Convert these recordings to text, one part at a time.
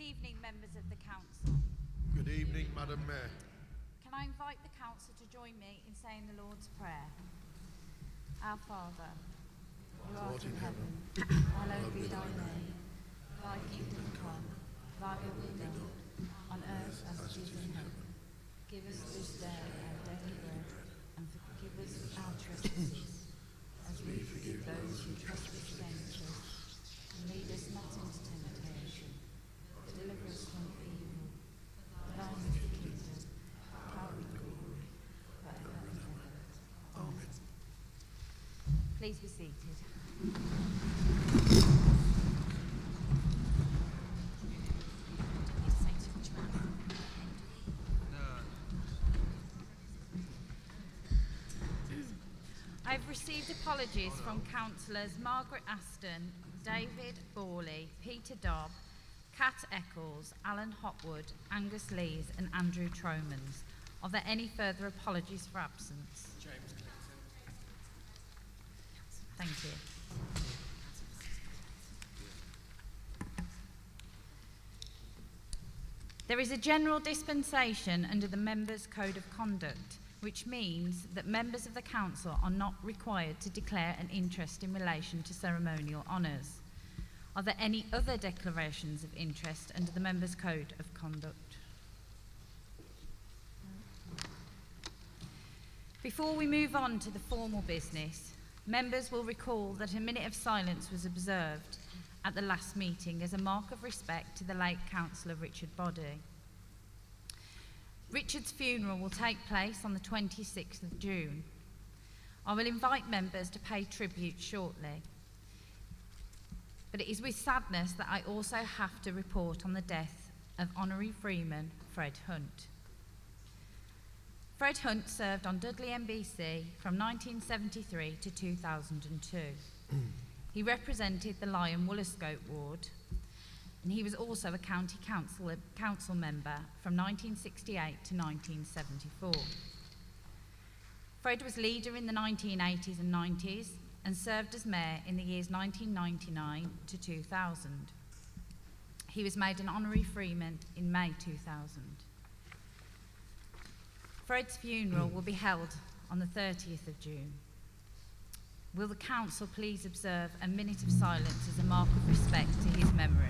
evening, members of the council. Good evening, Madam Mayor. Can I invite the council to join me in saying the Lord's Prayer? Our Father, who art in heaven, hallowed be thy name. Thy kingdom come, thy will be done, on earth as it is in heaven. Give us this day our daily bread, and forgive us our trespasses, as we forgive those who trespass against us. And lead us not into temptation, but deliver us from evil. For thine is the kingdom, power and glory, forever and ever. Amen. Please be seated. I've received apologies from councillors Margaret Aston, David Borley, Peter Dobb, Kat Eccles, Alan Hopwood, Angus Lees and Andrew Tromans. Are there any further apologies for absence? James Clinton. Thank you. There is a general dispensation under the Members' Code of Conduct, which means that members of the council are not required to declare an interest in relation to ceremonial honours. Are there any other declarations of interest under the Members' Code of Conduct? Before we move on to the formal business, members will recall that a minute of silence was observed at the last meeting as a mark of respect to the late Councillor Richard Boddy. Richard's funeral will take place on the 26th of June. I will invite members to pay tribute shortly. But it is with sadness that I also have to report on the death of Honorary Freeman Fred Hunt. Fred Hunt served on Dudley MBC from 1973 to 2002. He represented the Lyme Woollascote ward, and he was also a county council member from 1968 to 1974. Fred was leader in the 1980s and 90s and served as mayor in the years 1999 to 2000. He was made an honorary Freeman in May 2000. Fred's funeral will be held on the 30th of June. Will the council please observe a minute of silence as a mark of respect to his memory?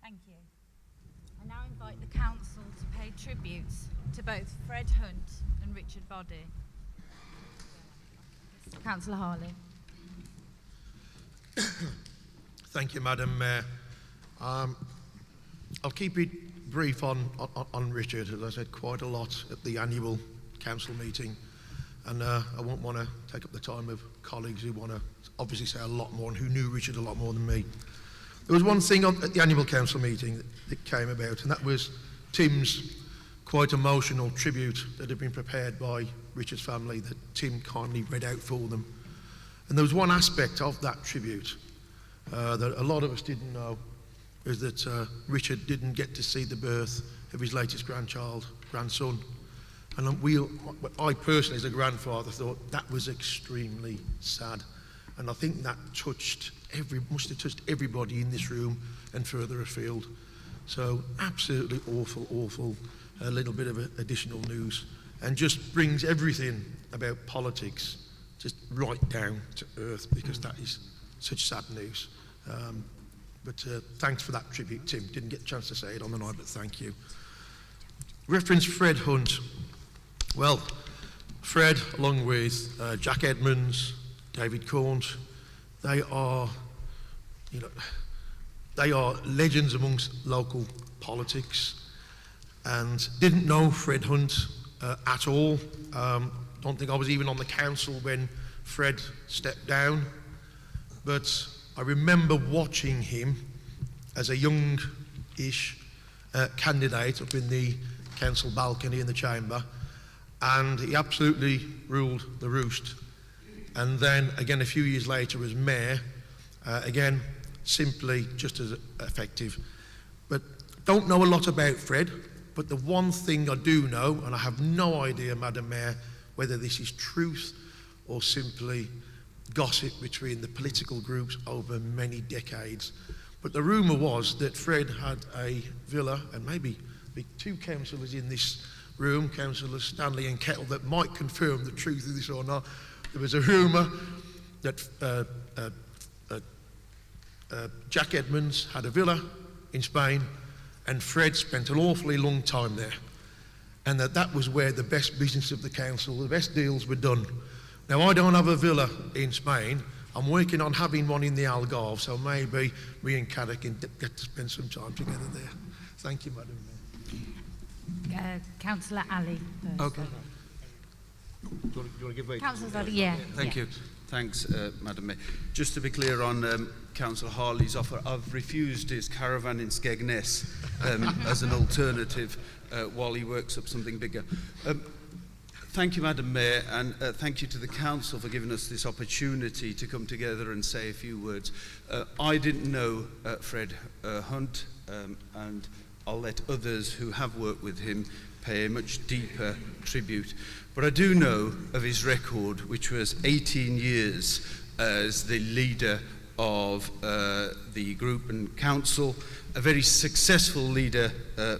Thank you. I now invite the council to pay tributes to both Fred Hunt and Richard Boddy. Councillor Harley. Thank you, Madam Mayor. I'll keep it brief on Richard, as I said quite a lot at the annual council meeting, and I won't want to take up the time of colleagues who want to obviously say a lot more and who knew Richard a lot more than me. There was one thing at the annual council meeting that came about, and that was Tim's quite emotional tribute that had been prepared by Richard's family that Tim kindly read out for them. And there was one aspect of that tribute that a lot of us didn't know, is that Richard didn't get to see the birth of his latest grandson. And I personally, as a grandfather, thought that was extremely sad. And I think that must have touched everybody in this room and further afield. So absolutely awful, a little bit of additional news, and just brings everything about politics just right down to earth, because that is such sad news. But thanks for that tribute, Tim. Didn't get a chance to say it on the night, but thank you. Reference Fred Hunt. Well, Fred, along with Jack Edmonds, David Corns, they are legends amongst local politics, and didn't know Fred Hunt at all. Don't think I was even on the council when Fred stepped down, but I remember watching him as a young-ish candidate up in the council balcony in the chamber, and he absolutely ruled the roost. And then again a few years later as mayor, again simply just as effective. But don't know a lot about Fred, but the one thing I do know, and I have no idea, Madam Mayor, whether this is truth or simply gossip between the political groups over many decades, but the rumour was that Fred had a villa, and maybe the two councillors in this room, Councillors Stanley and Kettle, that might confirm the truth of this or not. There was a rumour that Jack Edmonds had a villa in Spain and Fred spent an awfully long time there, and that was where the best business of the council, the best deals were done. Now, I don't have a villa in Spain. I'm working on having one in the Algarve, so maybe me and Cadder can get to spend some time together there. Thank you, Madam Mayor. Councillor Ali first. Okay. Do you want to give way? Councillor Ali, yeah. Thank you. Thanks, Madam Mayor. Just to be clear on Councillor Harley's offer, I've refused his caravan in Skegness as an alternative while he works up something bigger. Thank you, Madam Mayor, and thank you to the Council for giving us this opportunity to come together and say a few words. I didn't know Fred Hunt, and I'll let others who have worked with him pay a much deeper tribute. But I do know of his record, which was 18 years as the leader of the group and council, a very successful leader,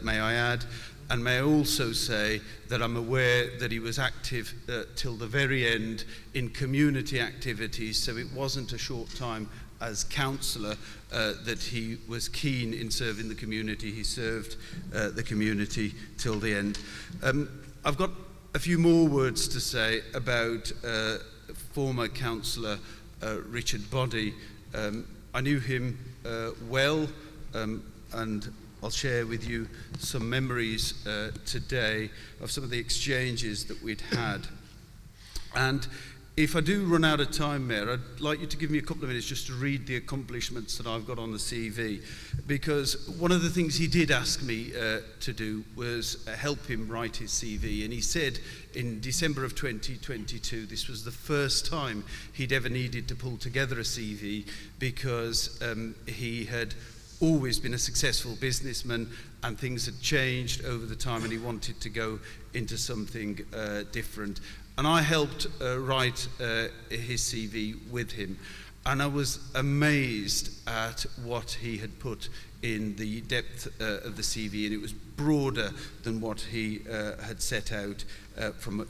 may I add. And may I also say that I'm aware that he was active till the very end in community activities, so it wasn't a short time as councillor that he was keen in serving the community. He served the community till the end. I've got a few more words to say about former councillor Richard Boddy. I knew him well, and I'll share with you some memories today of some of the exchanges that we'd had. And if I do run out of time, Mayor, I'd like you to give me a couple of minutes just to read the accomplishments that I've got on the CV, because one of the things he did ask me to do was help him write his CV, and he said in December of 2022 this was the first time he'd ever needed to pull together a CV, because he had always been a successful businessman and things had changed over the time and he wanted to go into something different. And I helped write his CV with him, and I was amazed at what he had put in the depth of the CV, and it was broader than what he had set out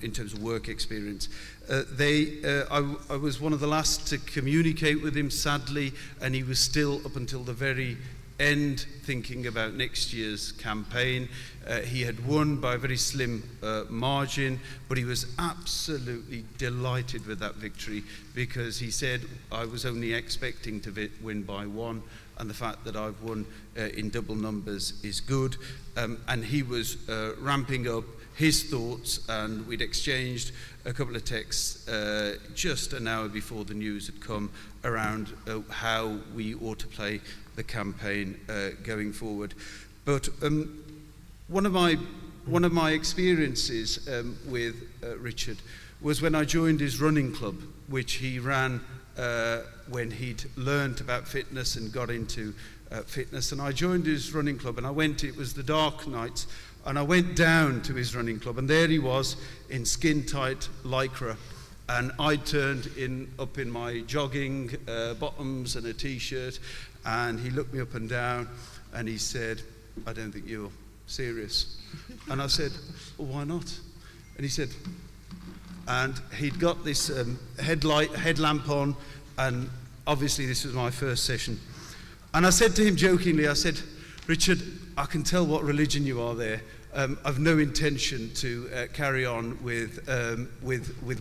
in terms of work experience. I was one of the last to communicate with him, sadly, and he was still up until the very end thinking about next year's campaign. He had won by a very slim margin, but he was absolutely delighted with that victory, because he said, I was only expecting to win by one, and the fact that I've won in double numbers is good. And he was ramping up his thoughts, and we'd exchanged a couple of texts just an hour before the news had come around how we ought to play the campaign going forward. But one of my experiences with Richard was when I joined his running club, which he ran when he'd learnt about fitness and got into fitness. And I joined his running club, and it was the dark nights, and I went down to his running club, and there he was in skin-tight lycra, and I turned up in my jogging bottoms and a t-shirt, and he looked me up and down, and he said, I don't think you're serious. And I said, well, why not? And he said, and he'd got this headlamp on, and obviously this was my first session, And I said to him jokingly, I said, Richard, I can tell what religion you are there. I've no intention to carry on with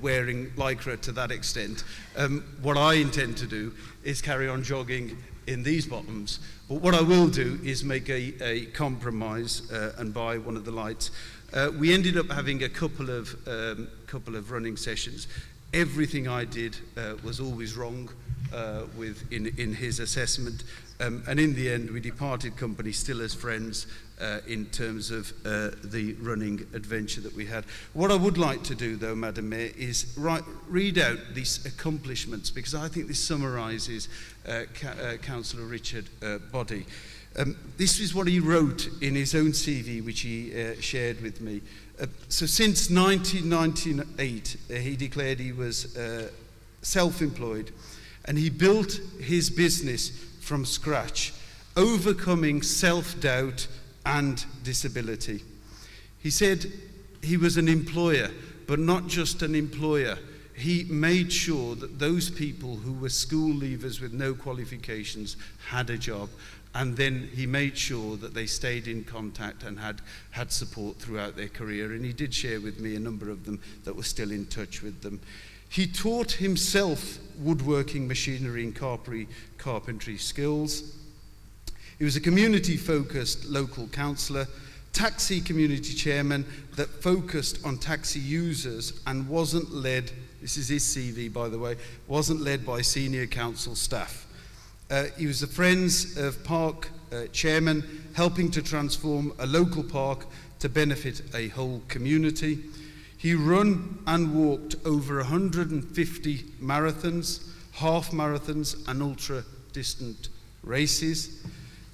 wearing lycra to that extent. What I intend to do is carry on jogging in these bottoms. But what I will do is make a compromise and buy one of the lights. We ended up having a couple of running sessions. Everything I did was always wrong in his assessment. And in the end, we departed company still as friends in terms of the running adventure that we had. What I would like to do, though, Madam Mayor, is read out these accomplishments, because I think this summarises Councillor Richard Body. This is what he wrote in his own CV, which he shared with me. So since 1998, he declared he was self-employed, and he built his business from scratch, overcoming self-doubt and disability. He said he was an employer, but not just an employer. He made sure that those people who were school leavers with no qualifications had a job, and then he made sure that they stayed in contact and had support throughout their career, and he did share with me a number of them that were still in touch with them. He taught himself woodworking, machinery and carpentry skills. He was a community-focused local councillor, taxi community chairman that focused on taxi users and wasn't led, this is his CV by the way, wasn't led by senior council staff. He was the Friends of Park chairman, helping to transform a local park to benefit a whole community. He ran and walked over 150 marathons, half marathons and ultra distant races.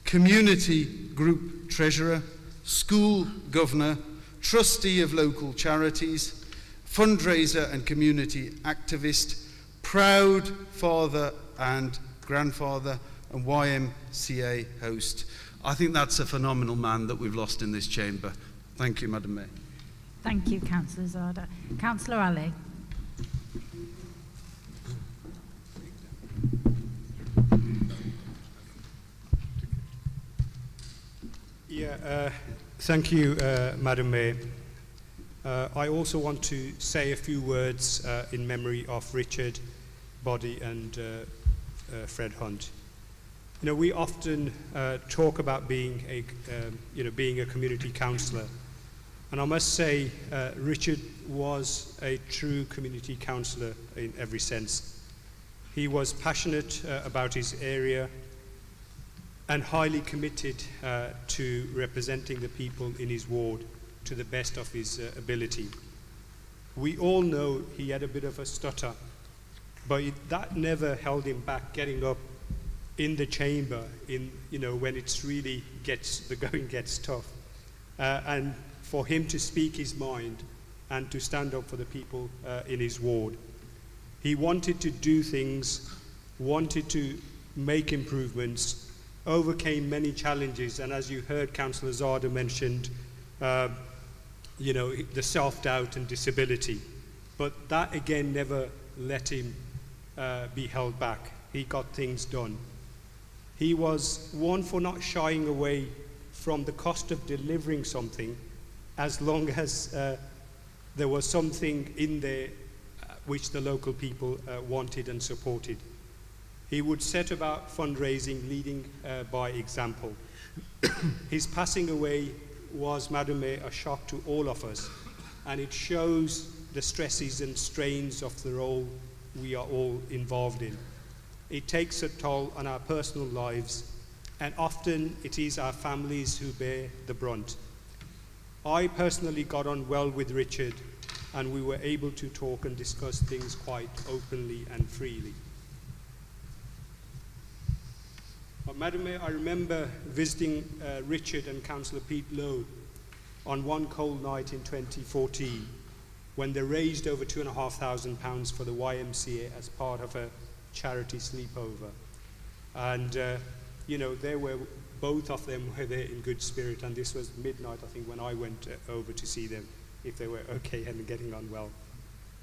Community group treasurer, school governor, trustee of local charities, fundraiser and community activist, proud father and grandfather, and YMCA host. I think that's a phenomenal man that we've lost in this chamber. Thank you, Madam Mayor. Thank you, Councillor Zada. Councillor Ali. Thank you, Madam Mayor. I also want to say a few words in memory of Richard Body and Fred Hunt. You know, we often talk about being a community councillor, and I must say Richard was a true community councillor in every sense. He was passionate about his area and highly committed to representing the people in his ward to the best of his ability. We all know he had a bit of a stutter, but that never held him back getting up in the chamber when it's really the going gets tough, and for him to speak his mind and to stand up for the people in his ward. He wanted to do things, wanted to make improvements, overcame many challenges, and as you heard Councillor Zada mentioned, the self-doubt and disability. But that again never let him be held back. He got things done. He was one for not shying away from the cost of delivering something, as long as there was something in there which the local people wanted and supported. He would set about fundraising, leading by example. His passing away was, Madam Mayor, a shock to all of us, and it shows the stresses and strains of the role we are all involved in. It takes a toll on our personal lives, and often it is our families who bear the brunt. I personally got on well with Richard, and we were able to talk and discuss things quite openly and freely. But Madam Mayor, I remember visiting Richard and Councillor Pete Lowe on one cold night in 2014, when they raised over £2,500 for the YMCA as part of a charity sleepover. And they were, both of them were there in good spirit, and this was midnight, I think, when I went over to see them, if they were okay and getting on well.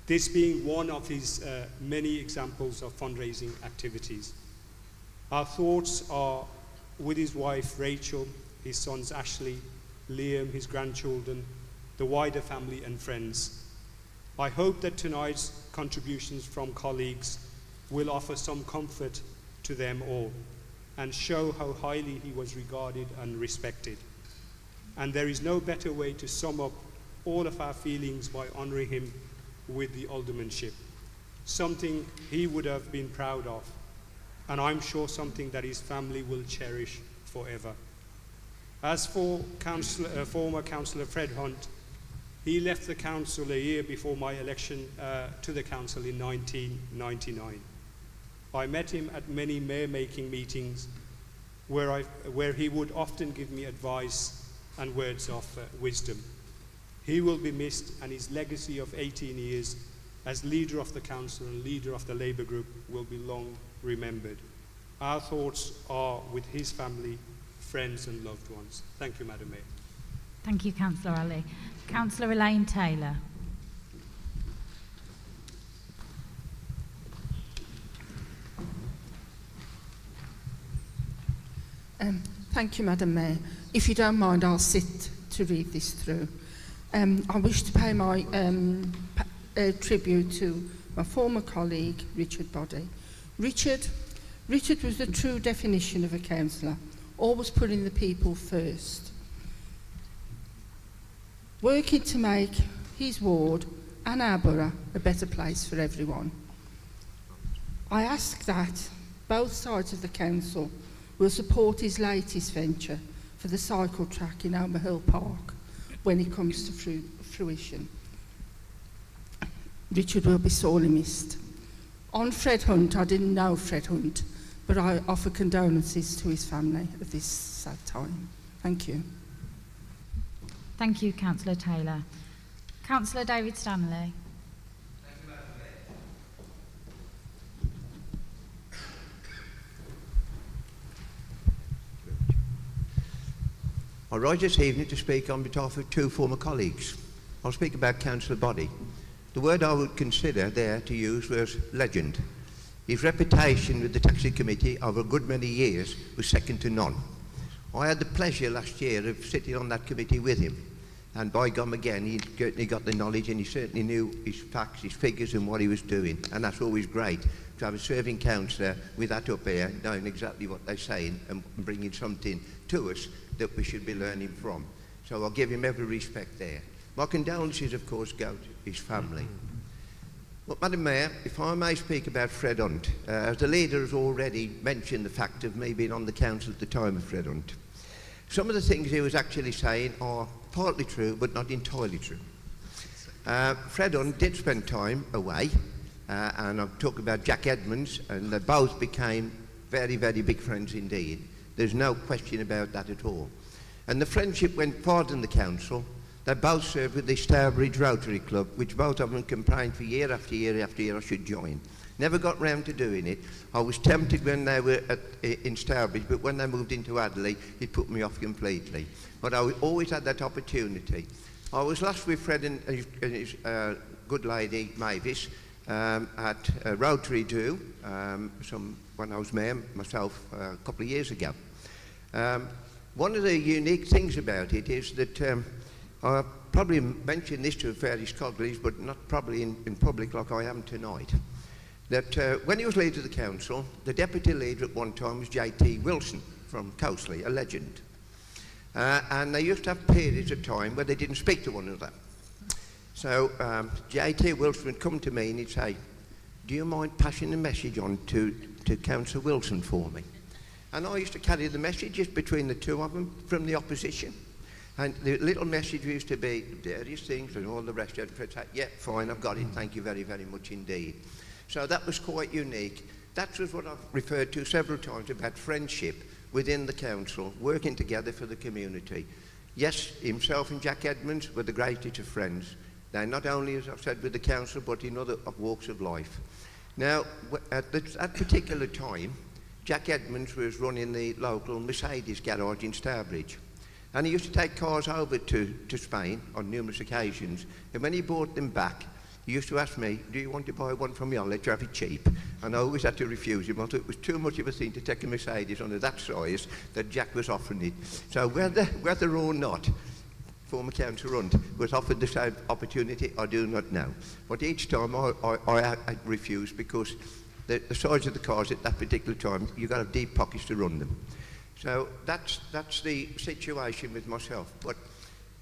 This being one of his many examples of fundraising activities. Our thoughts are with his wife Rachel, his sons Ashley, Liam, his grandchildren, the wider family and friends. I hope that tonight's contributions from colleagues will offer some comfort to them all and show how highly he was regarded and respected. And there is no better way to sum up all of our feelings by honouring him with the aldermanship, something he would have been proud of, and I'm sure something that his family will cherish forever. As for former Councillor Fred Hunt, he left the council a year before my election to the council in 1999. I met him at many mayor-making meetings where he would often give me advice and words of wisdom. He will be missed, and his legacy of 18 years as leader of the council and leader of the Labour group will be long remembered. Our thoughts are with his family, friends and loved ones. Thank you, Madam Mayor. Thank you, Councillor Ali. Councillor Elaine Taylor. Thank you, Madam Mayor. If you don't mind, I'll sit to read this through. I wish to pay my tribute to my former colleague, Richard Boddy. Richard was the true definition of a councillor, always putting the people first, working to make his ward and our borough a better place for everyone. I ask that both sides of the council will support his latest venture for the cycle track in Omer Hill Park when it comes to fruition. Richard will be sorely missed. On Fred Hunt, I didn't know Fred Hunt, but I offer condolences to his family at this sad time. Thank you. Thank you, Councillor Taylor. Councillor David Stanley. I rise this evening to speak on behalf of two former colleagues. I'll speak about Councillor Boddy. The word I would consider there to use was legend. His reputation with the Taxi Committee over a good many years was second to none. I had the pleasure last year of sitting on that committee with him, and by gum again, he certainly got the knowledge and he certainly knew his facts, his figures and what he was doing, and that's always great to have a serving councillor with that up here, knowing exactly what they're saying and bringing something to us that we should be learning from. So I'll give him every respect there. My condolences, of course, go to his family. But, Madam Mayor, if I may speak about Fred Hunt, as the leader has already mentioned the fact of me being on the council at the time of Fred Hunt, some of the things he was actually saying are partly true, but not entirely true. Fred Hunt did spend time away, and I'm talking about Jack Edmonds, and they both became very, very big friends indeed. There's no question about that at all. And the friendship went farther than the council. They both served with the Stourbridge Rotary Club, which both of them campaigned for year after year after year I should join. Never got round to doing it. I was tempted when they were in Stourbridge, but when they moved into Dudley, it put me off completely. But I always had that opportunity. I was last with Fred and his good lady, Mavis, at Rotary Do, when I was mayor myself a couple of years ago. One of the unique things about it is that I probably mentioned this to various colleagues, but not probably in public like I am tonight, that when he was leader of the council, the deputy leader at one time was J.T. Wilson from Coasley, a legend. And they used to have periods of time where they didn't speak to one another. So J.T. Wilson would come to me and he'd say, "Do you mind passing the message on to Councillor Wilson for me?" And I used to carry the messages between the two of them from the opposition. And the little message used to be various things and all the rest of it. Yeah, fine, I've got it. Thank you very, very much indeed. So that was quite unique. That was what I've referred to several times about friendship within the council, working together for the community. Yes, himself and Jack Edmonds were the greatest of friends. They're not only, as I've said, with the council, but in other walks of life. Now, at that particular time, Jack Edmonds was running the local Mercedes garage in Stourbridge. And he used to take cars over to Spain on numerous occasions. And when he brought them back, He used to ask me, do you want to buy one from me? I'll let you have it cheap. And I always had to refuse him. I thought it was too much of a thing to take a Mercedes under that size that Jack was offering it. So whether or not former councillor Hunt was offered the same opportunity, I do not know. But each time I refused, because the size of the cars at that particular time, you've got to have deep pockets to run them. So that's the situation with myself. But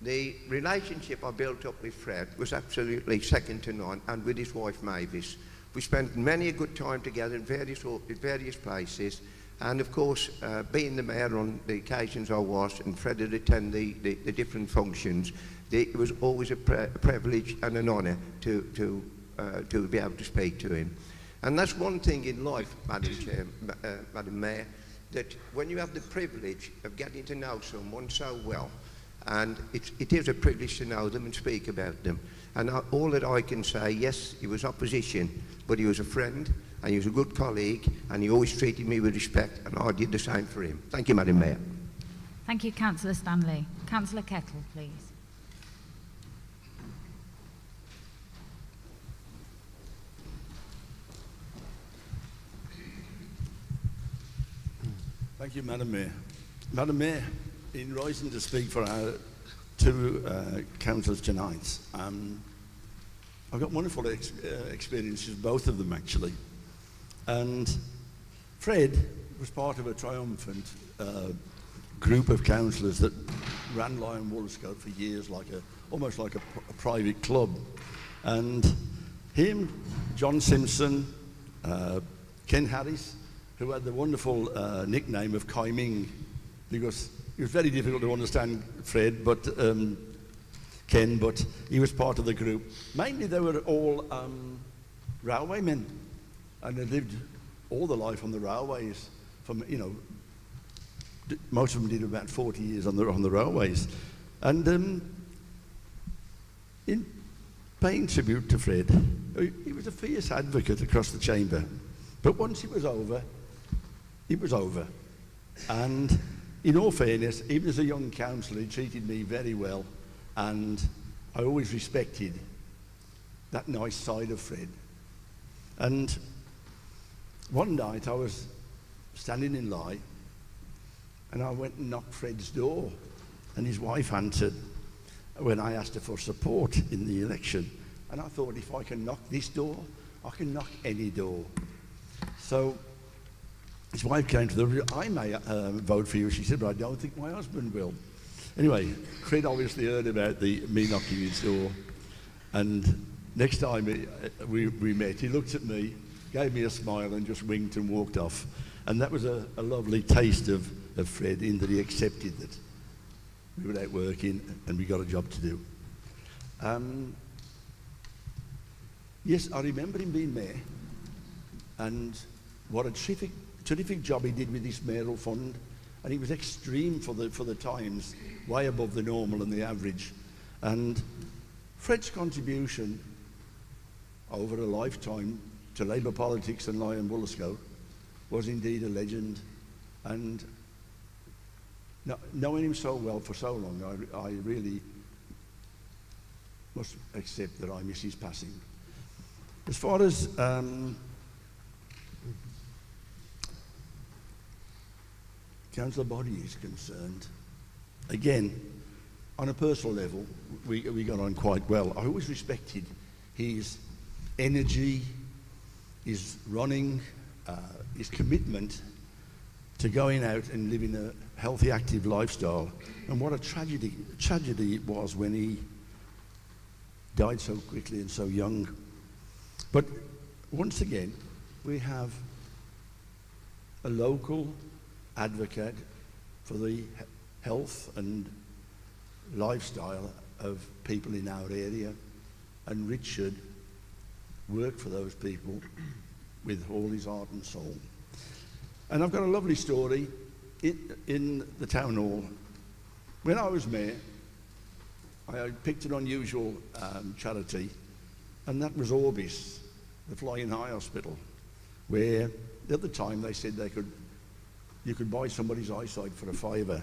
the relationship I built up with Fred was absolutely second to none, and with his wife Mavis. We spent many a good time together in various places, and of course, being the mayor on the occasions I was, and Fred would attend the different functions, it was always a privilege and an honour to be able to speak to him. And that's one thing in life, Madam Mayor, that when you have the privilege of getting to know someone so well, and it is a privilege to know them and speak about them. And all that I can say, yes, he was opposition, but he was a friend, and he was a good colleague, and he always treated me with respect, and I did the same for him. Thank you, Madam Mayor. Thank you, Councillor Stanley. Councillor Kettle, please. Thank you, Madam Mayor. Madam Mayor, in rising to speak for our two councillors tonight, I've got wonderful experiences, both of them actually. And Fred was part of a triumphant group of councillors that ran Lion Woolscope for years, almost like a private club. And him, John Simpson, Ken Harris, who had the wonderful nickname of Kai Ming, because it was very difficult to understand Fred, but Ken, but he was part of the group. Mainly they were all railwaymen, and they lived all their life on the railways. Most of them did about 40 years on the railways. And in paying tribute to Fred, he was a fierce advocate across the chamber. But once it was over, it was over. And in all fairness, even as a young councillor, he treated me very well, and I always respected that nice side of Fred. And one night I was standing in line, and I went and knocked Fred's door, and his wife answered when I asked her for support in the election. And I thought, if I can knock this door, I can knock any door. So his wife came to the, I may vote for you. She said, but I don't think my husband will. Anyway, Fred obviously heard about me knocking his door. And next time we met, he looked at me, gave me a smile, and just winked and walked off. And that was a lovely taste of Fred, in that he accepted that we were out working and we got a job to do. Yes, I remember him being mayor, and what a terrific job he did with this mayoral fund, and he was extreme for the times, way above the normal and the average. And Fred's contribution over a lifetime to Labour politics and Lion Woolscope was indeed a legend. And knowing him so well for so long, I really must accept that I miss his passing. As far as Councillor Body is concerned, again, on a personal level, we got on quite well. I always respected his energy, his running, his commitment to going out and living a healthy, active lifestyle. And what a tragedy it was when he died so quickly and so young. But once again, we have a local advocate for the health and lifestyle of people in our area, and Richard worked for those people with all his heart and soul. And I've got a lovely story in the town hall. When I was mayor, I picked an unusual charity, and that was Orbis, the Flying High Hospital, where at the time they said you could buy somebody's eyesight for £5.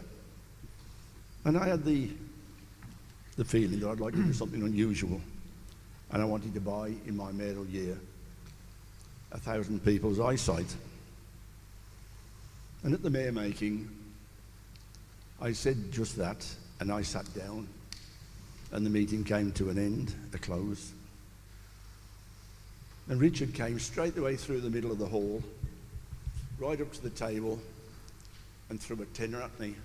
And I had the feeling that I'd like to do something unusual. and I wanted to buy, in my mayoral year, 1,000 people's eyesight. And at the mayor making, I said just that, and I sat down, and the meeting came to an end, a close. And Richard came straight the way through the middle of the hall, right up to the table, and threw a tenner at me.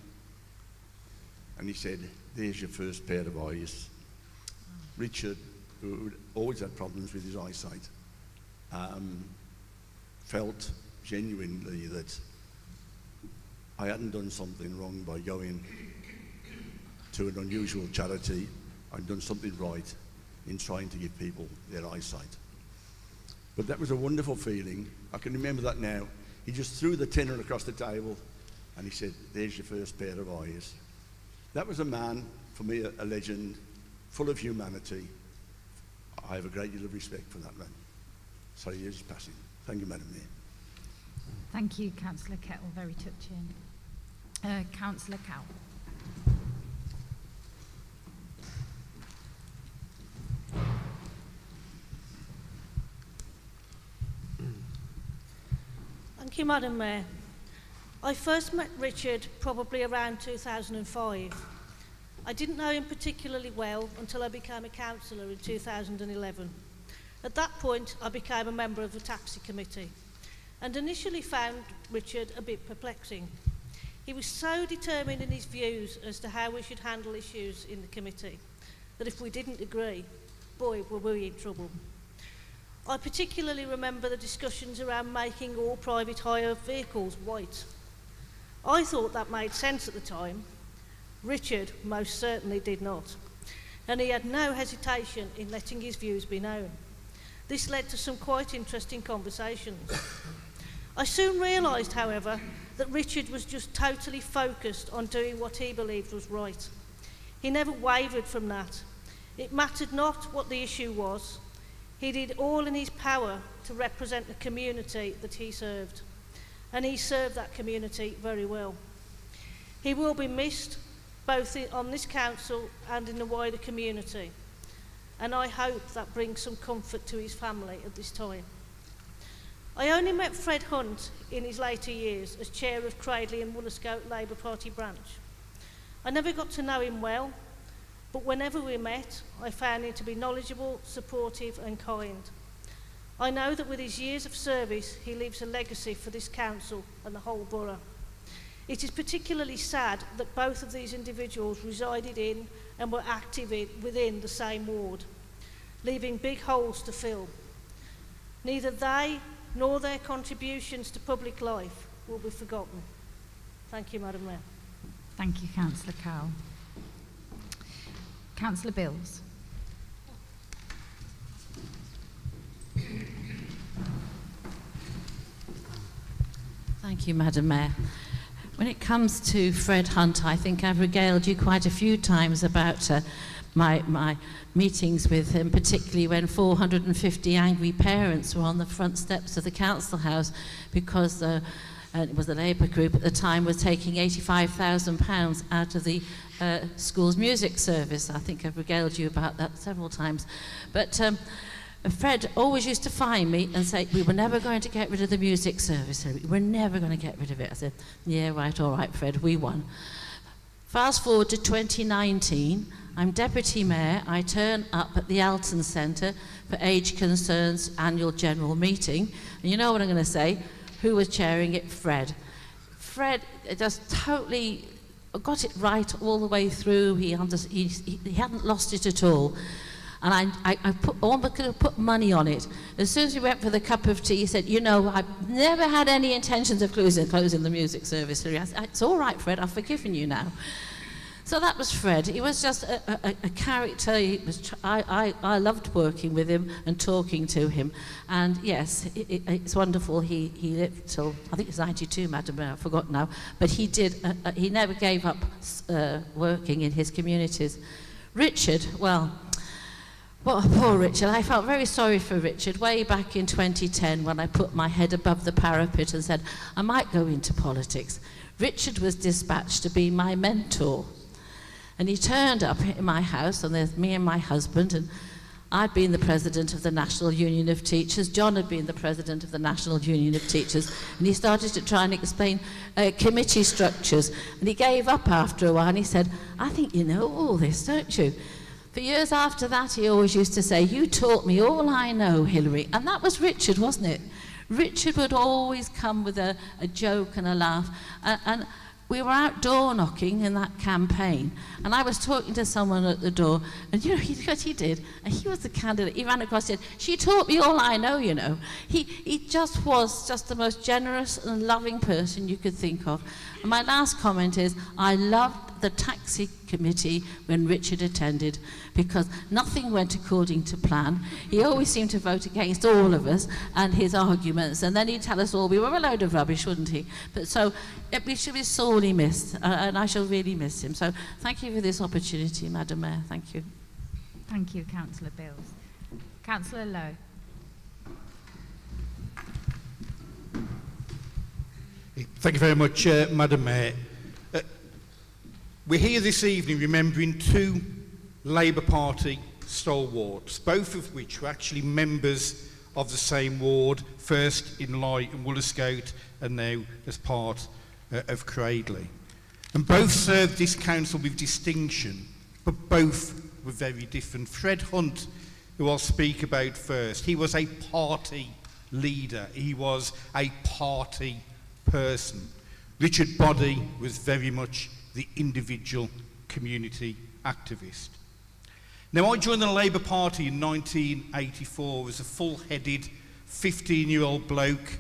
And he said, "There's your first pair of eyes." Richard, who always had problems with his eyesight, felt genuinely that I hadn't done something wrong by going to an unusual charity. I'd done something right in trying to give people their eyesight. But that was a wonderful feeling. I can remember that now. He just threw the tenner across the table and he said, "There's your first pair of eyes." That was a man, for me, a legend, full of humanity. I have a great deal of respect for that man. Sorry, he is passing. Thank you, Madam Mayor. Thank you, Councillor Kettle. Very touching. Councillor Cowell. Thank you, Madam Mayor. I first met Richard probably around 2005. I didn't know him particularly well until I became a councillor in 2011. At that point, I became a member of the taxi committee and initially found Richard a bit perplexing. He was so determined in his views as to how we should handle issues in the committee that if we didn't agree, boy, were we in trouble. I particularly remember the discussions around making all private hire vehicles white. I thought that made sense at the time. Richard most certainly did not, and he had no hesitation in letting his views be known. This led to some quite interesting conversations. I soon realised, however, that Richard was just totally focused on doing what he believed was right. He never wavered from that. It mattered not what the issue was. He did all in his power to represent the community that he served, and he served that community very well. He will be missed both on this council and in the wider community, and I hope that brings some comfort to his family at this time. I only met Fred Hunt in his later years as chair of Cradley and Woollascote Labour Party branch. I never got to know him well, but whenever we met, I found him to be knowledgeable, supportive and kind. I know that with his years of service, he leaves a legacy for this council and the whole borough. It is particularly sad that both of these individuals resided in and were active within the same ward, leaving big holes to fill. Neither they nor their contributions to public life will be forgotten. Thank you, Madam Mayor. Thank you, Councillor Cowell. Councillor Bills. Thank you, Madam Mayor. When it comes to Fred Hunt, I think I've regaled you quite a few times about my meetings with him, particularly when 450 angry parents were on the front steps of the council house because it was the Labour group at the time was taking £85,000 out of the school's music service. I think I've regaled you about that several times. But Fred always used to find me and say, "We were never going to get rid of the music service. We were never going to get rid of it." I said, "Yeah, right, all right, Fred, we won." Fast forward to 2019, I'm Deputy Mayor. I turn up at the Alton Centre for Age Concerns annual general meeting. And you know what I'm going to say? Who was chairing it? Fred. Fred just totally got it right all the way through. He hadn't lost it at all. And I could have put money on it. As soon as we went for the cup of tea, he said, "You know, I've never had any intentions of closing the music service." I said, "It's all right, Fred, I've forgiven you now." So that was Fred. He was just a character. I loved working with him and talking to him. And yes, it's wonderful. He lived till, I think it's 92, Madam Mayor, I forgot now. But he never gave up working in his communities. Richard, well, poor Richard. I felt very sorry for Richard way back in 2010 when I put my head above the parapet and said I might go into politics. Richard was dispatched to be my mentor. And he turned up in my house, and there's me and my husband, and I'd been the president of the National Union of Teachers, John had been the president of the National Union of Teachers, and he started to try and explain committee structures, and he gave up after a while, and he said, I think you know all this, don't you? For years after that, he always used to say, you taught me all I know, Hilary, and that was Richard, wasn't it? Richard would always come with a joke and a laugh, and we were out door knocking in that campaign, and I was talking to someone at the door, and you know what he did? And he was the candidate. He ran across and said, she taught me all I know, you know. He just was just the most generous and loving person you could think of. And my last comment is, I loved the taxi committee when Richard attended, because nothing went according to plan. He always seemed to vote against all of us and his arguments, and then he'd tell us all we were a load of rubbish, wouldn't he? But so we should be sorely missed, and I shall really miss him. So thank you for this opportunity, Madam Mayor. Thank you. Thank you, Councillor Bills. Councillor Lowe. Thank you very much, Madam Mayor. We're here this evening remembering two Labour Party stalwarts, both of which were actually members of the same ward, first in Lye and Woollerscote and now as part of Cradley. And both served this council with distinction, but both were very different. Fred Hunt, who I'll speak about first, he was a party leader, he was a party person. Richard Body was very much the individual community activist. Now, I joined the Labour Party in 1984 as a full-headed 15-year-old bloke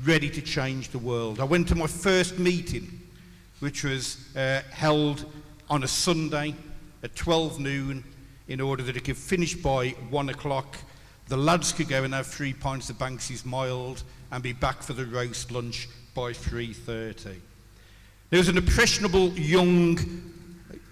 ready to change the world. I went to my first meeting, which was held on a Sunday at 12 noon in order that it could finish by 1 o'clock. The lads could go and have 3 pints of Banksy's Mild and be back for the roast lunch by 3:30. There was an impressionable young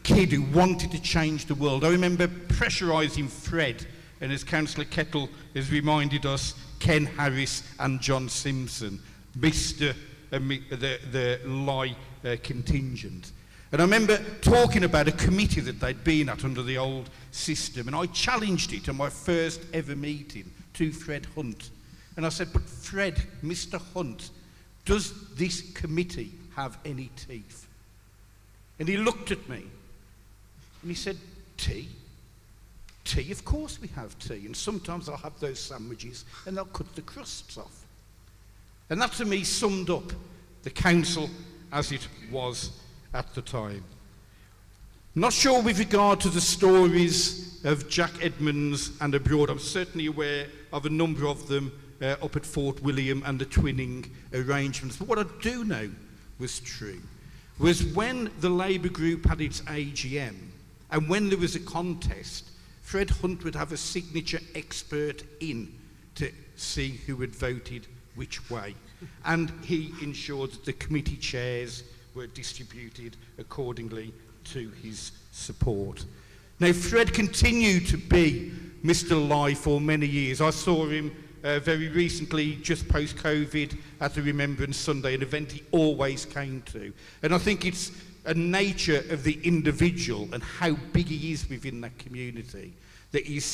kid who wanted to change the world. I remember pressurising Fred, and as Councillor Kettle has reminded us, Ken Harris and John Simpson, Mr. the Lye contingent. And I remember talking about a committee that they'd been at under the old system, and I challenged it at my first ever meeting to Fred Hunt. And I said, but Fred, Mr. Hunt, does this committee have any teeth? And he looked at me and he said, tea? Tea, of course we have tea, and sometimes I'll have those sandwiches and they'll cut the crusts off. And that to me summed up the council as it was at the time. Not sure with regard to the stories of Jack Edmonds and abroad. I'm certainly aware of a number of them up at Fort William and the twinning arrangements. But what I do know was true was when the Labour group had its AGM and when there was a contest, Fred Hunt would have a signature expert in to see who had voted which way. And he ensured that the committee chairs were distributed accordingly to his support. Now, Fred continued to be Mr. Lye for many years. I saw him very recently, just post-COVID, at the Remembrance Sunday, an event he always came to. And I think it's a nature of the individual and how big he is within that community that he was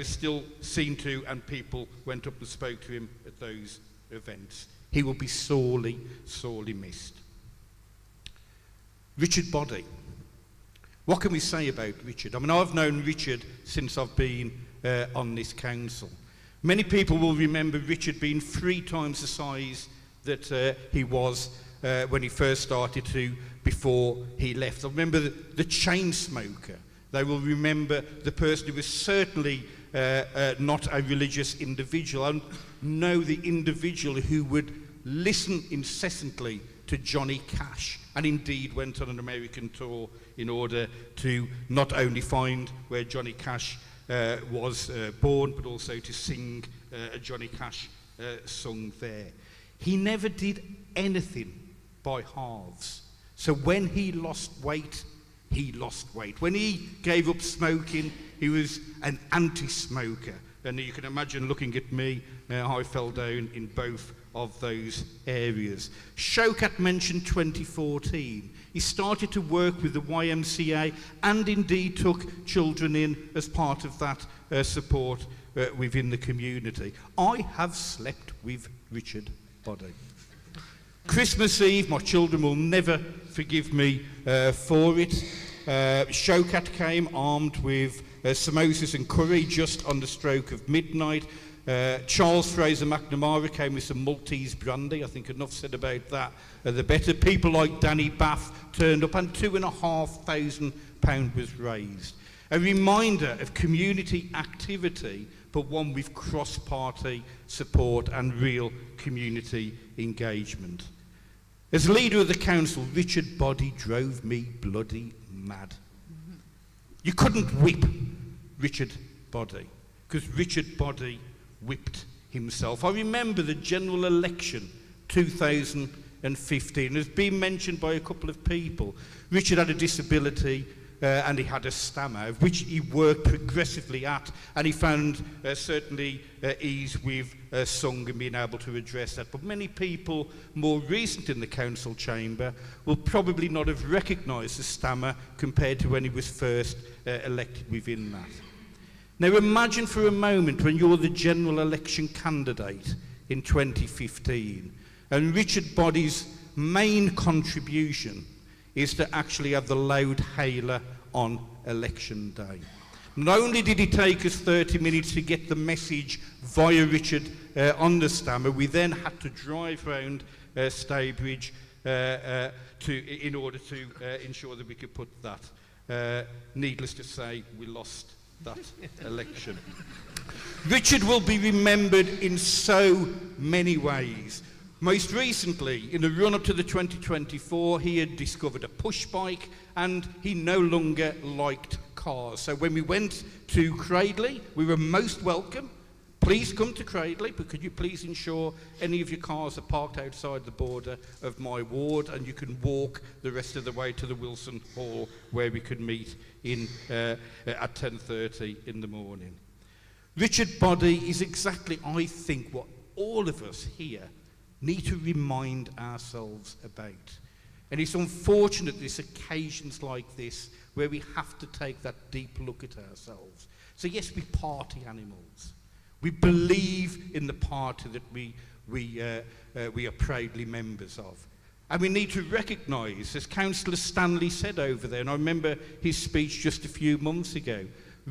still seen to, and people went up and spoke to him at those events. He will be sorely, sorely missed. Richard Body. What can we say about Richard? I mean, I've known Richard since I've been on this council. Many people will remember Richard being 3 times the size that he was when he first started to before he left. I remember the chain smoker. They will remember the person who was certainly not a religious individual. I know the individual who would listen incessantly to Johnny Cash, and indeed went on an American tour in order to not only find where Johnny Cash was born, but also to sing a Johnny Cash song there. He never did anything by halves. So when he lost weight, he lost weight. When he gave up smoking, he was an anti-smoker. And you can imagine looking at me, I fell down in both of those areas. Showkat mentioned 2014. He started to work with the YMCA and indeed took children in as part of that support within the community. I have slept with Richard Body. Christmas Eve, my children will never forgive me for it. Showkat came armed with samosas and curry just on the stroke of midnight. Charles Fraser McNamara came with some Maltese brandy. I think enough said about that. The better. People like Danny Bath turned up and £2,500 was raised. A reminder of community activity, but one with cross-party support and real community engagement. As leader of the council, Richard Body drove me bloody mad. You couldn't whip Richard Body, because Richard Body whipped himself. I remember the general election 2015. It's been mentioned by a couple of people. Richard had a disability and he had a stammer, which he worked progressively at, and he found certainly ease with song and being able to address that. But many people more recent in the council chamber will probably not have recognised the stammer compared to when he was first elected within that. Now imagine for a moment when you're the general election candidate in 2015 and Richard Body's main contribution is to actually have the loud hailer on election day. Not only did it take us 30 minutes to get the message via Richard on the stammer, we then had to drive round Staybridge in order to ensure that we could put that. Needless to say, we lost that election. Richard will be remembered in so many ways. Most recently, in the run-up to the 2024, he had discovered a push bike and he no longer liked cars. So when we went to Cradley, we were most welcome. Please come to Cradley, but could you please ensure any of your cars are parked outside the border of my ward and you can walk the rest of the way to the Wilson Hall where we could meet at 10:30 in the morning. Richard Body is exactly, I think, what all of us here need to remind ourselves about. And it's unfortunate there's occasions like this where we have to take that deep look at ourselves. So yes, we're party animals. We believe in the party that we are proudly members of. And we need to recognise, as Councillor Stanley said over there, and I remember his speech just a few months ago,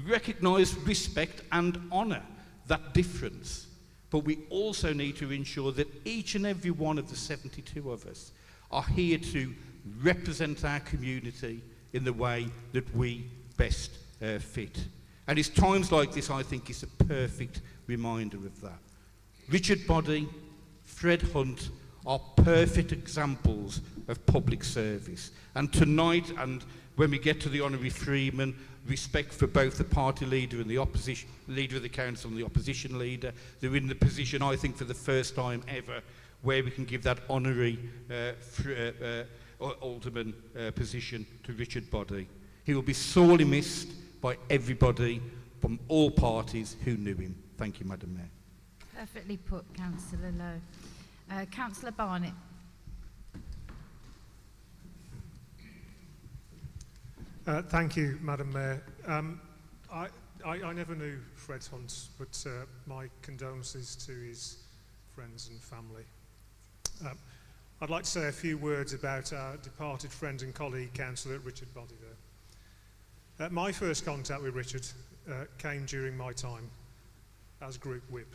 recognise, respect and honour that difference. But we also need to ensure that each and every one of the 72 of us are here to represent our community in the way that we best fit. And it's times like this, I think, is a perfect reminder of that. Richard Body, Fred Hunt are perfect examples of public service. And tonight, and when we get to the Honorary Freeman, respect for both the party leader and the opposition leader of the council and the opposition leader. They're in the position, I think, for the first time ever, where we can give that honorary alderman position to Richard Body. He will be sorely missed by everybody from all parties who knew him. Thank you, Madam Mayor. Perfectly put, Councillor Lowe. Councillor Barnett. Thank you, Madam Mayor. I never knew Fred Hunt, but my condolences to his friends and family. I'd like to say a few words about our departed friend and colleague, Councillor Richard Body there. My first contact with Richard came during my time as Group Whip.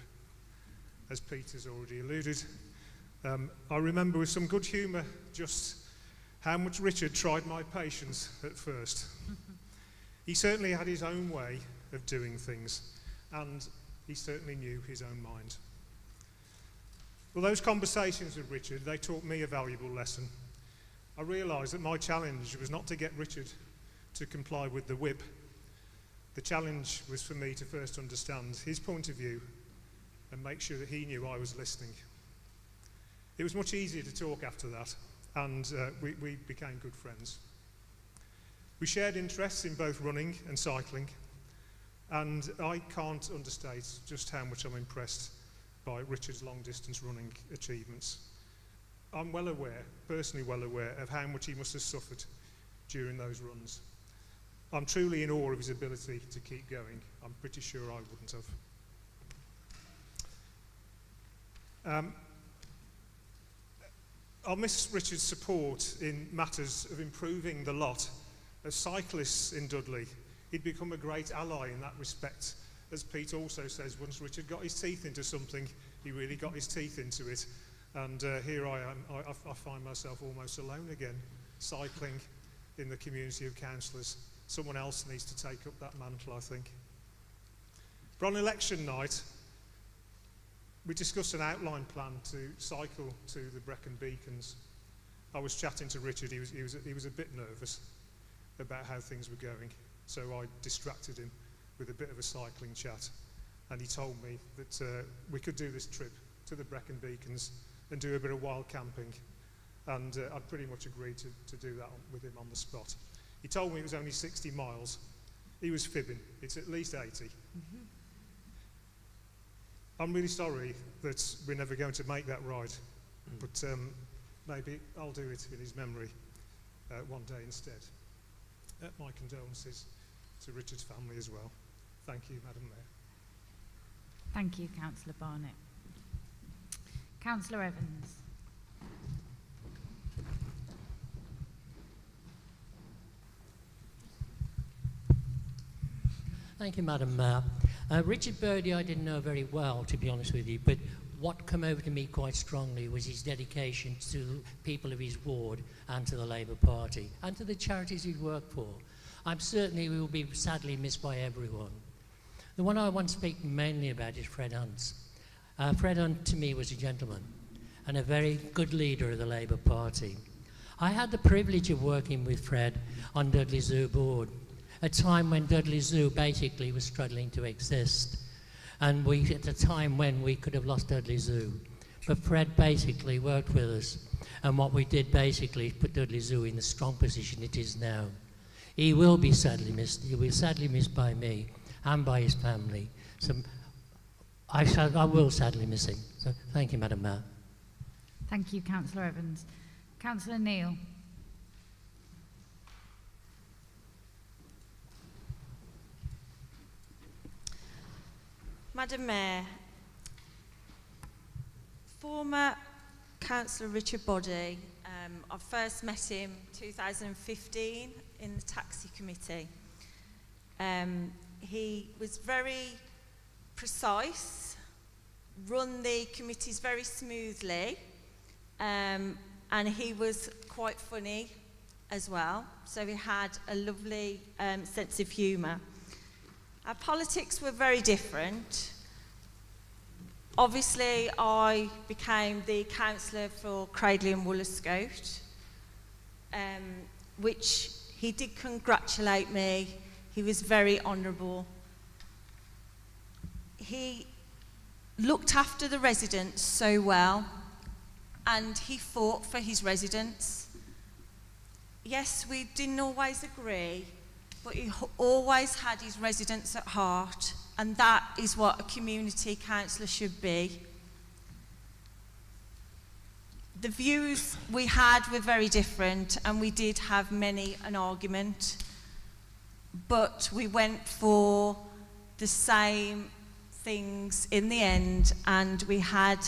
As Peter's already alluded, I remember with some good humour just how much Richard tried my patience at first. He certainly had his own way of doing things, and he certainly knew his own mind. Well, those conversations with Richard, they taught me a valuable lesson. I realised that my challenge was not to get Richard to comply with the whip. The challenge was for me to first understand his point of view and make sure that he knew I was listening. It was much easier to talk after that, and we became good friends. We shared interests in both running and cycling, and I can't understate just how much I'm impressed by Richard's long-distance running achievements. I'm well aware, personally well aware, of how much he must have suffered during those runs. I'm truly in awe of his ability to keep going. I'm pretty sure I wouldn't have. I'll miss Richard's support in matters of improving the lot of cyclists in Dudley. He'd become a great ally in that respect. As Pete also says, once Richard got his teeth into something, he really got his teeth into it. And here I am, I find myself almost alone again, cycling in the community of councillors. Someone else needs to take up that mantle, I think. But on election night, we discussed an outline plan to cycle to the Brecon Beacons. I was chatting to Richard. He was a bit nervous about how things were going, so I distracted him with a bit of a cycling chat, and he told me that we could do this trip to the Brecon Beacons and do a bit of wild camping, and I'd pretty much agreed to do that with him on the spot. He told me it was only 60 miles. He was fibbing. It's at least 80. I'm really sorry that we're never going to make that ride, but maybe I'll do it in his memory one day instead. My condolences to Richard's family as well. Thank you, Madam Mayor. Thank you, Councillor Barnett. Councillor Evans. Thank you, Madam Mayor. Richard Birdie I didn't know very well, to be honest with you, but what came over to me quite strongly was his dedication to people of his ward and to the Labour Party and to the charities he'd worked for. I'm certain he will be sadly missed by everyone. The one I want to speak mainly about is Fred Hunt. Fred Hunt to me was a gentleman and a very good leader of the Labour Party. I had the privilege of working with Fred on Dudley Zoo board, a time when Dudley Zoo basically was struggling to exist. And at a time when we could have lost Dudley Zoo. But Fred basically worked with us. And what we did basically put Dudley Zoo in the strong position it is now. He will be sadly missed. He will be sadly missed by me and by his family. So I will sadly miss him. So thank you, Madam Mayor. Thank you, Councillor Evans. Councillor Neal. Madam Mayor, former Councillor Richard Boddy, I first met him 2015 in the taxi committee. He was very precise, run the committees very smoothly, and he was quite funny as well, so he had a lovely sense of humour. Our politics were very different. Obviously, I became the councillor for Cradley and Woollerscote, which he did congratulate me. He was very honourable. He looked after the residents so well, and he fought for his residents. Yes, we didn't always agree, but he always had his residents at heart, and that is what a community councillor should be. The views we had were very different, and we did have many an argument, but we went for the same things in the end, and we had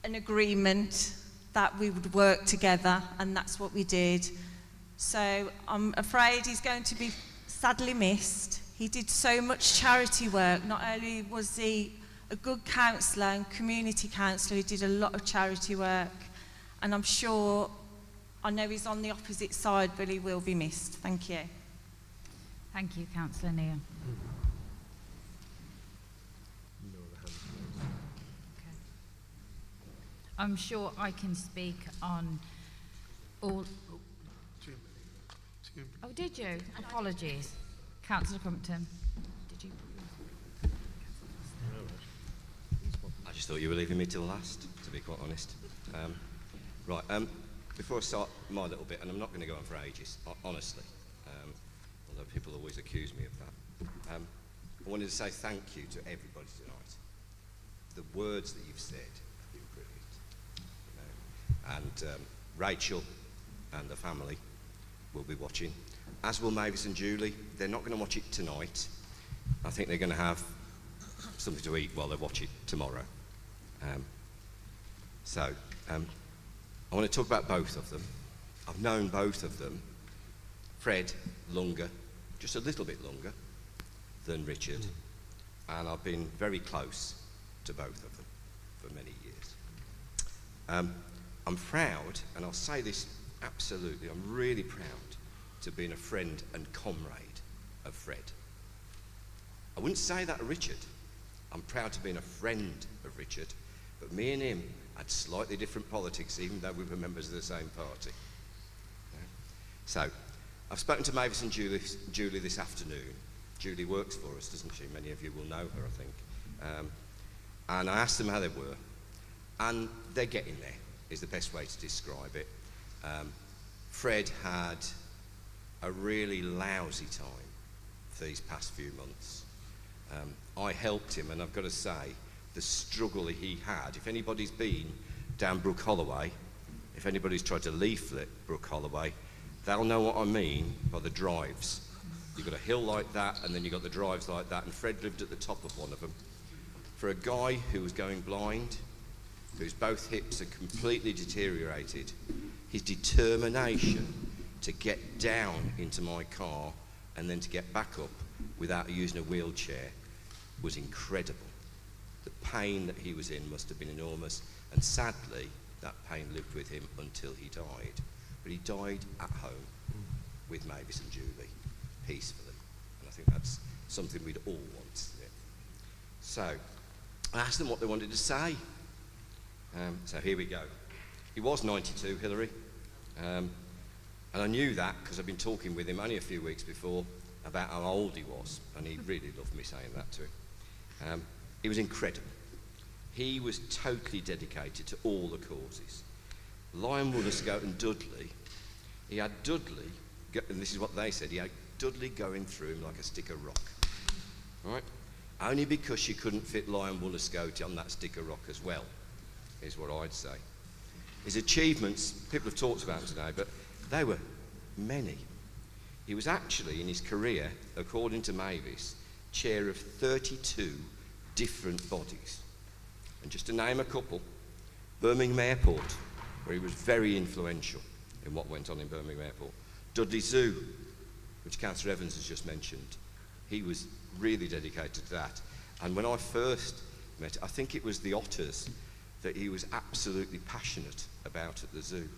an agreement that we would work together, and that's what we did. So I'm afraid he's going to be sadly missed. He did so much charity work. Not only was he a good councillor and community councillor, he did a lot of charity work. And I'm sure, I know he's on the opposite side, but he will be missed. Thank you. Thank you, Councillor Neal. Okay. I'm sure I can speak on all... Oh, did you? Apologies. Councillor Crumpton, did you? I just thought you were leaving me till last, to be quite honest. Before I start my little bit, and I'm not going to go on for ages, honestly, although people always accuse me of that, I wanted to say thank you to everybody tonight. the words that you've said have been brilliant. You know. And Rachel and the family will be watching, as will Mavis and Julie. They're not going to watch it tonight. I think they're going to have something to eat while they watch it tomorrow. I want to talk about both of them. I've known both of them, Fred longer, just a little bit longer than Richard, and I've been very close to both of them for many years. I'm proud, and I'll say this absolutely, I'm really proud to being a friend and comrade of Fred. I wouldn't say that of Richard. I'm proud to being a friend of Richard, but me and him had slightly different politics, even though we were members of the same party. Yeah. So, I've spoken to Mavis and Julie this afternoon. Julie works for us, doesn't she? Many of you will know her, I think. And I asked them how they were, and they're getting there, is the best way to describe it. Fred had a really lousy time for these past few months. I helped him, and I've got to say, the struggle he had, if anybody's been down Brook Holloway, if anybody's tried to leaflet Brook Holloway, they'll know what I mean by the drives. You've got a hill like that, and then you've got the drives like that, and Fred lived at the top of one of them. For a guy who was going blind, whose both hips had completely deteriorated, his determination to get down into my car and then to get back up without using a wheelchair was incredible. The pain that he was in must have been enormous, and sadly, that pain lived with him until he died. But he died at home with Mavis and Julie, peacefully. And I think that's something we'd all want, isn't it? So, I asked them what they wanted to say. So here we go. He was 92, Hilary. And I knew that because I'd been talking with him only a few weeks before about how old he was, and he really loved me saying that to him. He was incredible. He was totally dedicated to all the causes. Lion Woollerscote and Dudley, he had Dudley, and this is what they said, he had Dudley going through him like a stick of rock. Right? Only because you couldn't fit Lion Woollerscote on that stick of rock as well, is what I'd say. His achievements, people have talked about them today, but they were many. He was actually, in his career, according to Mavis, chair of 32 different bodies. And just to name a couple, Birmingham Airport, where he was very influential in what went on in Birmingham Airport. Dudley Zoo, which Councillor Evans has just mentioned. He was really dedicated to that. And when I first met, I think it was the otters that he was absolutely passionate about at the zoo,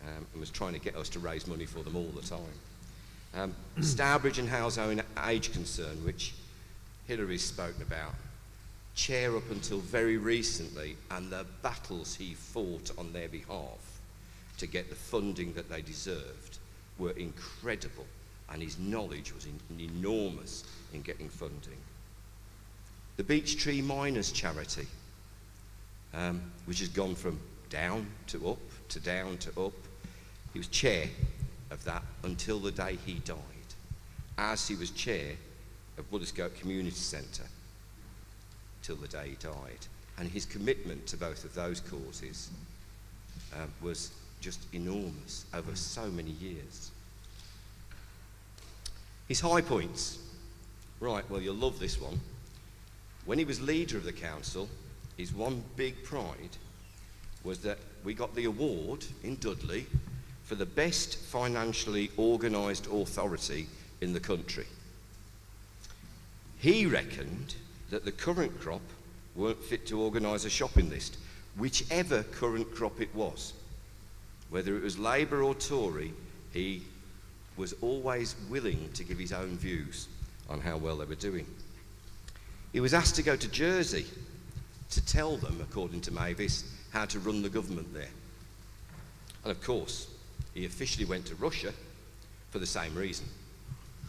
and was trying to get us to raise money for them all the time. Stourbridge and Howe's Own Age Concern, which Hilary's spoken about, chair up until very recently, and the battles he fought on their behalf to get the funding that they deserved were incredible, and his knowledge was enormous in getting funding. The Beech Tree Miners Charity, which has gone from down to up to down to up. He was chair of that until the day he died, as he was chair of Woollerscote Community Centre till the day he died. And his commitment to both of those causes was just enormous over so many years. His high points. Right, well, you'll love this one. When he was leader of the council, his one big pride was that we got the award in Dudley for the best financially organised authority in the country. He reckoned that the current crop weren't fit to organise a shopping list, whichever current crop it was. Whether it was Labour or Tory, he was always willing to give his own views on how well they were doing. He was asked to go to Jersey to tell them, according to Mavis, how to run the government there. And of course, he officially went to Russia for the same reason,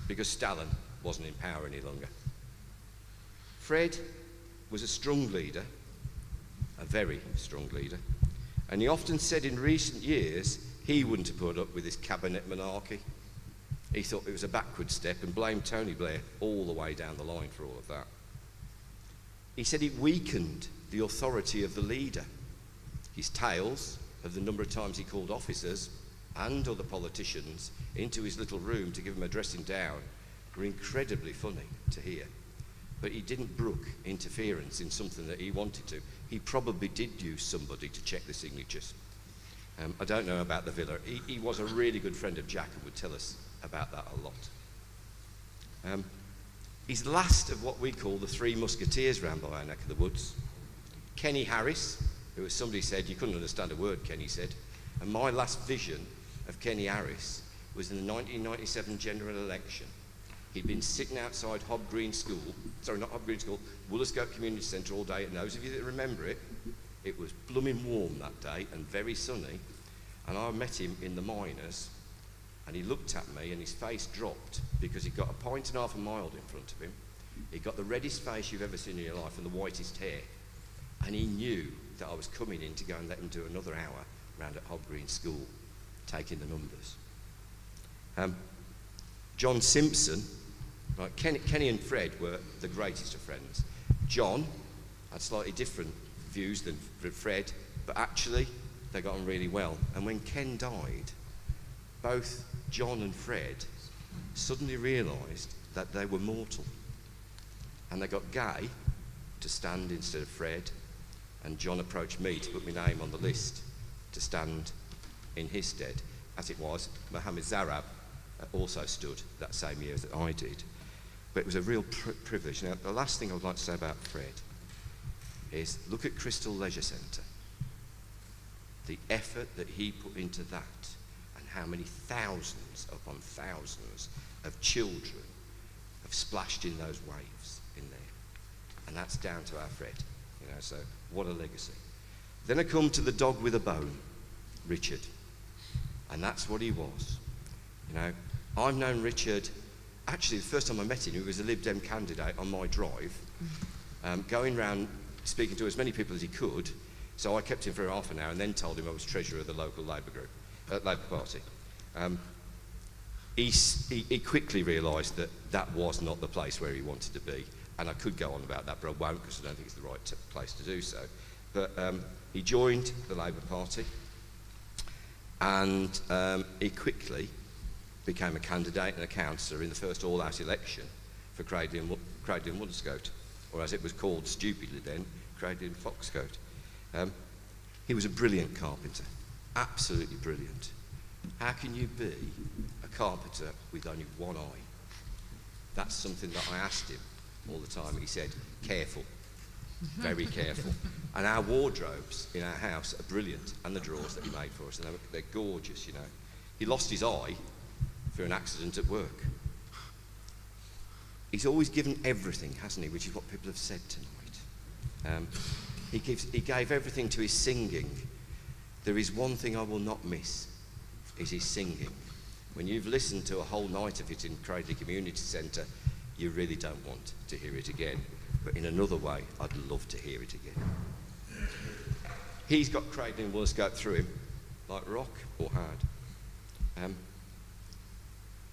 because Stalin wasn't in power any longer. Fred was a strong leader, a very strong leader, and he often said in recent years he wouldn't have put up with this cabinet monarchy. He thought it was a backward step and blamed Tony Blair all the way down the line for all of that. He said it weakened the authority of the leader. His tales of the number of times he called officers and other politicians into his little room to give him a dressing down were incredibly funny to hear. But he didn't brook interference in something that he wanted to. He probably did use somebody to check the signatures. I don't know about the villa. He was a really good friend of Jack and would tell us about that a lot. He's last of what we call the three musketeers round by our neck of the woods. Kenny Harris, who, as somebody said, you couldn't understand a word Kenny said. And my last vision of Kenny Harris was in the 1997 general election. He'd been sitting outside Woollerscote Community Centre all day, and those of you that remember it, it was blooming warm that day and very sunny, and I met him in the Miners, and he looked at me and his face dropped because he'd got a pint and half a mild in front of him. He'd got the reddest face you've ever seen in your life and the whitest hair, and he knew that I was coming in to go and let him do another hour round at Hob Green School, taking the numbers. John Simpson, right, Kenny and Fred were the greatest of friends. John had slightly different views than Fred, but actually they got on really well. And when Ken died, both John and Fred suddenly realised that they were mortal. And they got Gay to stand instead of Fred, and John approached me to put my name on the list to stand in his stead. As it was, Mohammed Zarab also stood that same year that I did. But it was a real privilege. Now, the last thing I would like to say about Fred is look at Crystal Leisure Centre. The effort that he put into that, and how many thousands upon thousands of children have splashed in those waves in there. And that's down to our Fred, you know, so what a legacy. Then I come to the dog with a bone, Richard. And that's what he was. You know, I've known Richard, actually the first time I met him, he was a Lib Dem candidate on my drive, going round speaking to as many people as he could, so I kept him for half an hour and then told him I was treasurer of the local Labour group, Labour Party. He quickly realised that that was not the place where he wanted to be, and I could go on about that, but I won't because I don't think it's the right place to do so. But he joined the Labour Party, and he quickly became a candidate and a councillor in the first all-out election for Cradley and Woollerscote, or as it was called stupidly then, Cradley and Foxcote. He was a brilliant carpenter, absolutely brilliant. How can you be a carpenter with only one eye? That's something that I asked him all the time. He said, careful, very careful. And our wardrobes in our house are brilliant, and the drawers that he made for us, and they're gorgeous, you know. He lost his eye through an accident at work. He's always given everything, hasn't he, which is what people have said tonight. He gave everything to his singing. There is one thing I will not miss, is his singing. When you've listened to a whole night of it in Cradley Community Centre, you really don't want to hear it again. But in another way, I'd love to hear it again. He's got Cradley and Woollerscote through him, like rock or hard.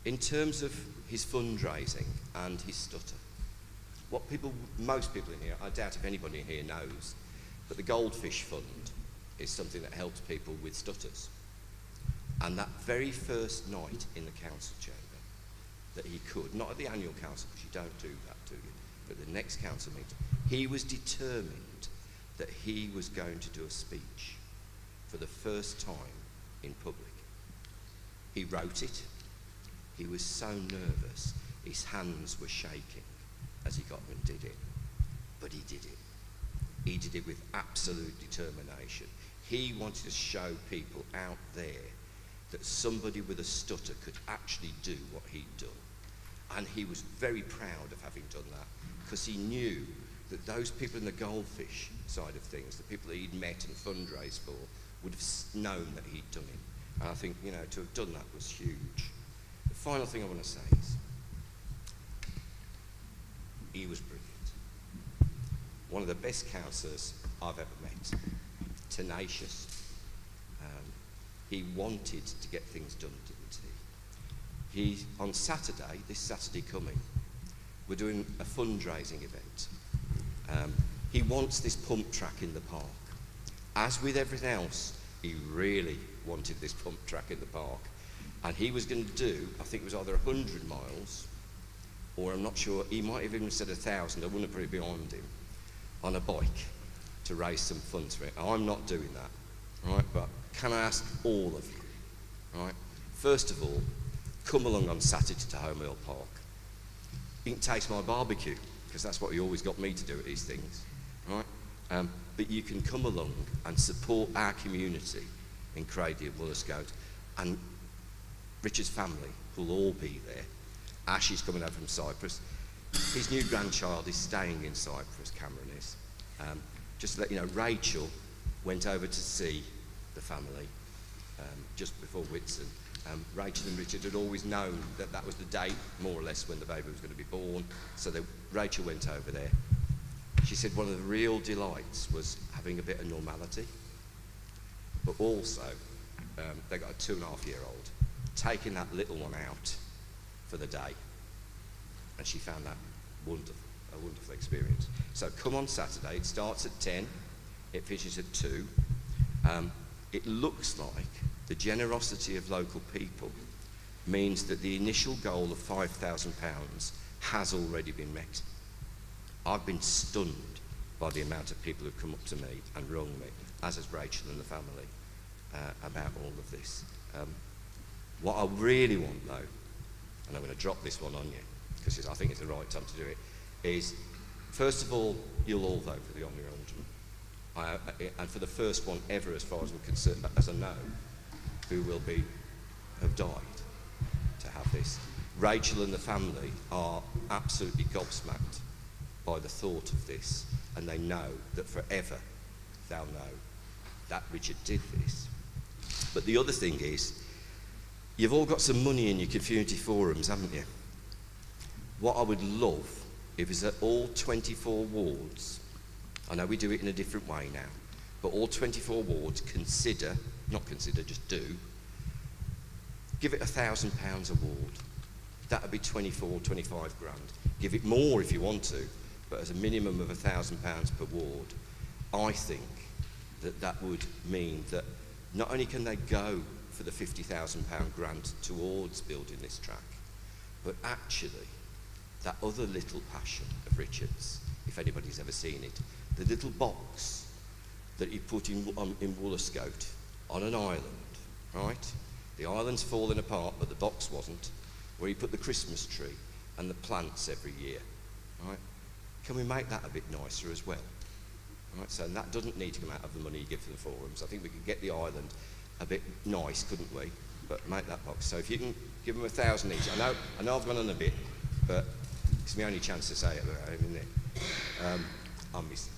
In terms of his fundraising and his stutter, most people in here, I doubt if anybody in here knows, but the Goldfish Fund is something that helps people with stutters. And that very first night in the council chamber that he could, not at the annual council, because you don't do that, do you, but the next council meeting, he was determined that he was going to do a speech for the first time in public. He wrote it. He was so nervous, his hands were shaking as he got up and did it. But he did it. He did it with absolute determination. He wanted to show people out there that somebody with a stutter could actually do what he'd done. And he was very proud of having done that, because he knew that those people in the Goldfish side of things, the people that he'd met and fundraised for, would have known that he'd done it. And I think, you know, to have done that was huge. The final thing I want to say is, he was brilliant. One of the best councillors I've ever met. Tenacious. He wanted to get things done, didn't he? On Saturday, this Saturday coming, we're doing a fundraising event. He wants this pump track in the park. As with everything else, he really wanted this pump track in the park. And he was going to do, I think it was either 100 miles, or I'm not sure, he might have even said 1,000, I wouldn't put it behind him, on a bike to raise some funds for it. I'm not doing that, right? But can I ask all of you, right? First of all, come along on Saturday to Home Hill Park. You can taste my barbecue, because that's what he always got me to do at these things, right? But you can come along and support our community in Cradley and Woolscote, and Richard's family will all be there. Ash is coming over from Cyprus. His new grandchild is staying in Cyprus, Cameron is. Just to let you know, Rachel went over to see the family just before Whitsun. Rachel and Richard had always known that that was the date, more or less, when the baby was going to be born. So Rachel went over there. She said one of the real delights was having a bit of normality, but also they got a 2.5-year-old, taking that little one out for the day, and she found that wonderful, a wonderful experience. So come on Saturday. It starts at 10, it finishes at 2. It looks like the generosity of local people means that the initial goal of £5,000 has already been met. I've been stunned by the amount of people who've come up to me and rung me, as has Rachel and the family, about all of this. What I really want, though, and I'm going to drop this one on you, because I think it's the right time to do it, is, first of all, you'll all vote for the Honourary Alderman. And for the first one ever, as far as I'm concerned, as I know, who have died to have this. Rachel and the family are absolutely gobsmacked by the thought of this, and they know that forever they'll know that Richard did this. But the other thing is, you've all got some money in your community forums, haven't you? What I would love if is that all 24 wards, I know we do it in a different way now, but all 24 wards just do, give it £1,000 a ward. That would be 25 grand. Give it more if you want to, but as a minimum of £1,000 per ward, I think that would mean that not only can they go for the £50,000 grant towards building this track, but actually that other little passion of Richard's, if anybody's ever seen it, the little box that he put in Woolscote on an island, right? The island's falling apart, but the box wasn't, where he put the Christmas tree and the plants every year, right? Can we make that a bit nicer as well? Right, so that doesn't need to come out of the money you give to the forums. I think we could get the island a bit nice, couldn't we? But make that box. So if you can give them 1,000 each. I know I've gone on a bit, but it's my only chance to say it, isn't it? I'll miss it.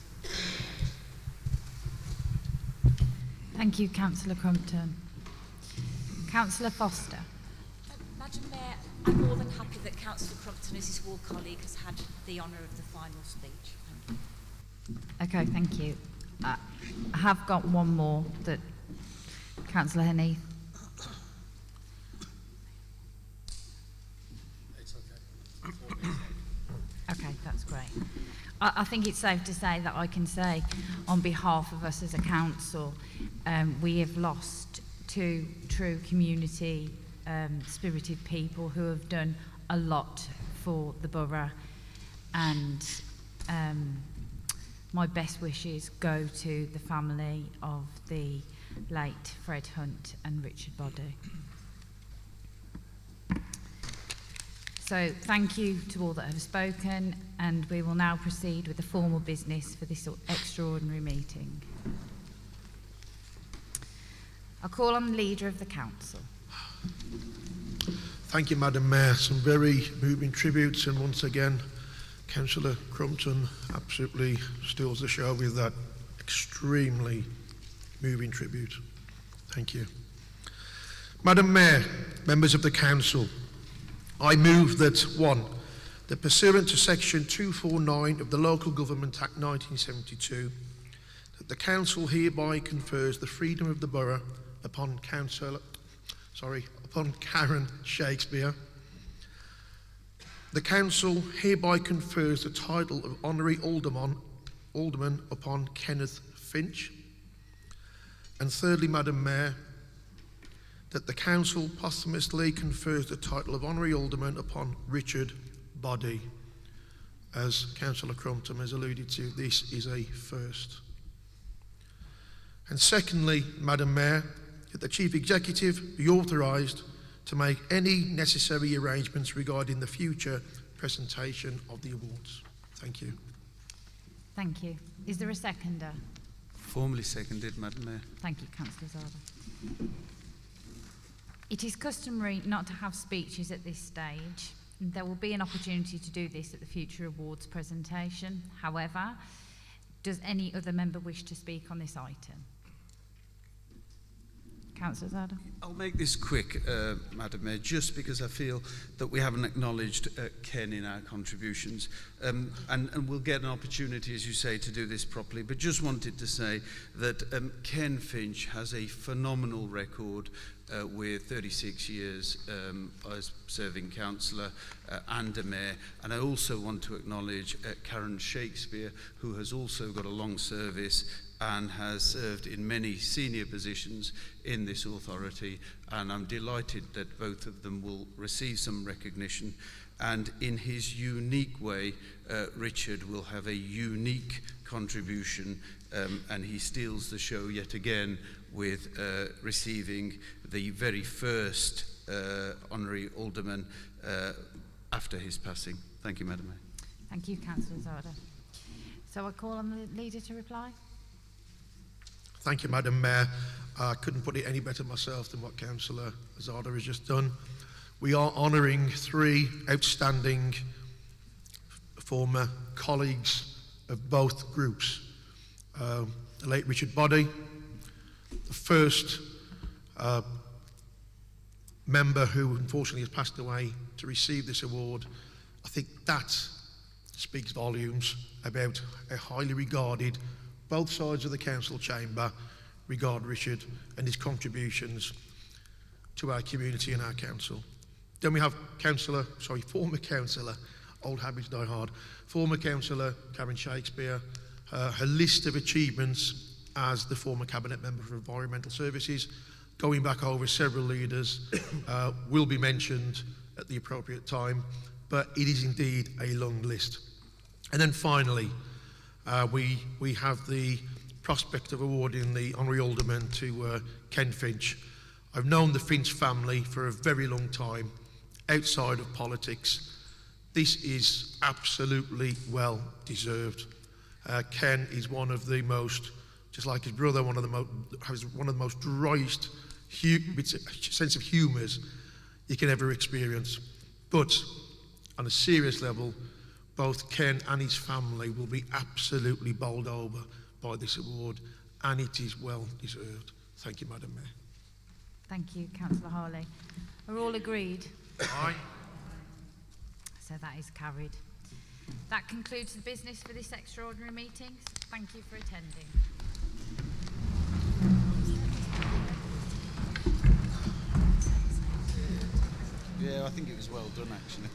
Thank you, Councillor Crumpton. Councillor Foster. Madam Mayor, I'm more than happy that Councillor Crumpton, as his ward colleague, has had the honour of the final speech. Thank you. Okay, thank you. I have got one more that Councillor Heneath. It's okay. Okay, that's great. I think it's safe to say that I can say on behalf of us as a council, we have lost two true community spirited people who have done a lot for the borough, and my best wishes go to the family of the late Fred Hunt and Richard Body. So thank you to all that have spoken, and we will now proceed with the formal business for this extraordinary meeting. I'll call on the Leader of the Council. Thank you, Madam Mayor. Some very moving tributes, and once again, Councillor Crumpton absolutely steals the show with that extremely moving tribute. Thank you. Madam Mayor, members of the Council, I move that 1. That pursuant to section 249 of the Local Government Act 1972, that the Council hereby confers the freedom of the borough upon Karen Shakespeare. The Council hereby confers the title of Honorary Alderman Alderman upon Kenneth Finch. And thirdly, Madam Mayor, that the Council posthumously confers the title of Honorary Alderman upon Richard Body. As Councillor Crumpton has alluded to, this is a first. And secondly, Madam Mayor, that the Chief Executive be authorised to make any necessary arrangements regarding the future presentation of the awards. Thank you. Thank you. Is there a seconder? Formally seconded, Madam Mayor. Thank you, Councillor Zarda. It is customary not to have speeches at this stage. There will be an opportunity to do this at the future awards presentation. However, does any other member wish to speak on this item? Councillor Zarda. I'll make this quick, Madam Mayor, just because I feel that we haven't acknowledged Ken in our contributions. And we'll get an opportunity, as you say, to do this properly. But just wanted to say that Ken Finch has a phenomenal record with 36 years as serving councillor and a mayor. And I also want to acknowledge Karen Shakespeare, who has also got a long service and has served in many senior positions in this authority, and I'm delighted that both of them will receive some recognition. And in his unique way, Richard will have a unique contribution, and he steals the show yet again with receiving the very first Honorary Alderman after his passing. Thank you, Madam Mayor. Thank you, Councillor Zarda. So I call on the leader to reply. Thank you, Madam Mayor. I couldn't put it any better myself than what Councillor Zarda has just done. We are honouring 3 outstanding former colleagues of both groups. The late Richard Body, the first member who unfortunately has passed away to receive this award. I think that speaks volumes about a highly regarded, both sides of the council chamber regard Richard and his contributions to our community and our council. Then we have former councillor, old habits die hard, former councillor Karen Shakespeare. Her list of achievements as the former cabinet member for environmental services, going back over several leaders, will be mentioned at the appropriate time, but it is indeed a long list. And then finally, we have the prospect of awarding the Honorary Alderman to Ken Finch. I've known the Finch family for a very long time, outside of politics. This is absolutely well deserved. Ken is one of the most, just like his brother, has one of the most driest sense of humours you can ever experience. But on a serious level, both Ken and his family will be absolutely bowled over by this award, and it is well deserved. Thank you, Madam Mayor. Thank you, Councillor Harley. Are all agreed? Aye. So that is carried. That concludes the business for this extraordinary meeting. Thank you for attending. Yeah, I think it was well done, actually.